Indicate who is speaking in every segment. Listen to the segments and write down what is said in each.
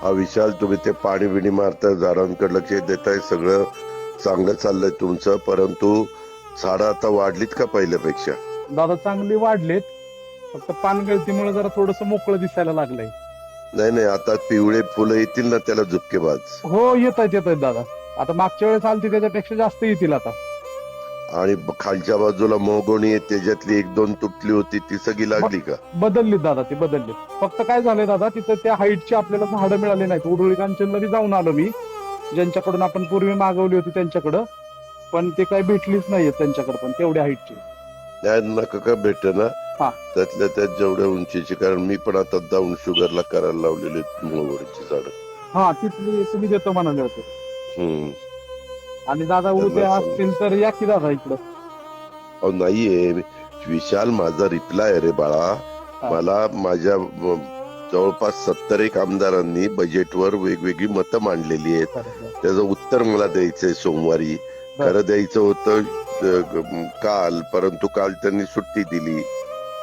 Speaker 1: हा विशाल, तुम्ही ते पाणी बिणी मारताय, झाडांकडे लक्ष देताय, सगळं चांगलं चाललंय तुमचं, परंतु झाडं आता वाढलीत का पहिल्यापेक्षा?
Speaker 2: दादा चांगली वाढलेत, फक्त पानगळतीमुळे जरा थोडस मोकळं दिसायला लागलंय.
Speaker 1: नाही नाही, आता पिवळे फुलं येतील ना त्याला झुपकेबाज.
Speaker 2: हो येत आहेत दादा. आता मागच्या वेळेस आलती त्याच्यापेक्षा जास्त येतील आता.
Speaker 1: आणि खालच्या बाजूला मोहगोणी आहे, त्याच्यातली एक दोन तुटली होती, ती सगळी लागली का?
Speaker 2: बदललीत दादा, ती बदललीत. फक्त काय झालंय दादा, तिथं त्या हाईटची आपल्याला झाडं मिळाली नाहीत. उरुळी कांचनला जाऊन आलो मी, ज्यांच्याकडून आपण पूर्वी मागवली होती त्यांच्याकडं, पण ते काही भेटलीच नाहीये त्यांच्याकडे पण तेवढ्या हाईटची.
Speaker 1: नाही नका का भेट ना,
Speaker 2: हा
Speaker 1: त्यातल्या त्यात जेवढ्या उंचीची, कारण मी पण आता जाऊन शुगरला करायला लावलेली मोहगोणीची झाडं.
Speaker 2: हा तिथली तुम्ही देतो म्हणाले होते.
Speaker 1: हम्म.
Speaker 2: आणि दादा
Speaker 1: त्यांना
Speaker 2: उद्या
Speaker 1: सांग.
Speaker 2: असतील तर या की दादा इकडं.
Speaker 1: अहो नाहीये विशाल, माझा रिप्लाय रे बाळा.
Speaker 2: हा.
Speaker 1: मला माझ्या जवळपास 70 एक आमदारांनी बजेटवर वेगवेगळी मतं मांडलेली आहेत.
Speaker 2: बरं,
Speaker 1: त्याचं उत्तर मला द्यायचंय सोमवारी.
Speaker 2: बरं.
Speaker 1: खरं द्यायचं होतं काल, परंतु काल त्यांनी सुट्टी दिली,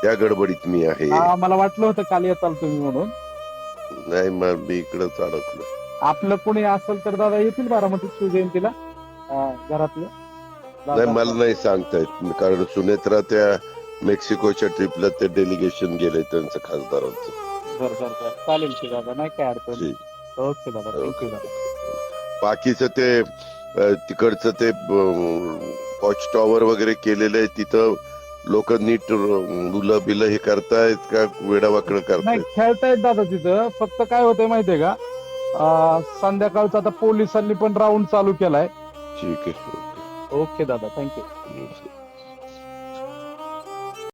Speaker 1: त्या गडबडीत मी आहे.
Speaker 2: हा मला वाटलं होतं काल येताल तुम्ही म्हणून.
Speaker 1: नाही मग मी इकडंच अडकलो.
Speaker 2: आपलं कोणी असेल तर दादा येतील बारामतीत शिवजयंतीला घरातलं.
Speaker 1: नाही मला नाही सांगता येत, कारण सुनेत्रा त्या मेक्सिकोच्या ट्रिपला ते डेलिगेशन गेले त्यांचं, खासदारांचं.
Speaker 2: बरं बरं बरं, चालेल की दादा, नाही काय अडचण.
Speaker 1: ठीक.
Speaker 2: ओके दादा, थँक्यू दादा.
Speaker 1: बाकीचं ते तिकडचं ते वॉच टॉवर वगैरे केलेलं आहे, तिथं लोक नीट मुलं बिलं हे करतायत का वेडावाकडं
Speaker 2: नाही
Speaker 1: करतायत?
Speaker 2: खेळतायत दादा तिथं. फक्त काय होतंय माहितीये का, संध्याकाळचा आता पोलिसांनी पण राऊंड चालू केलाय.
Speaker 1: ठीक आहे.
Speaker 2: ओके दादा, थँक्यू.
Speaker 1: ओके.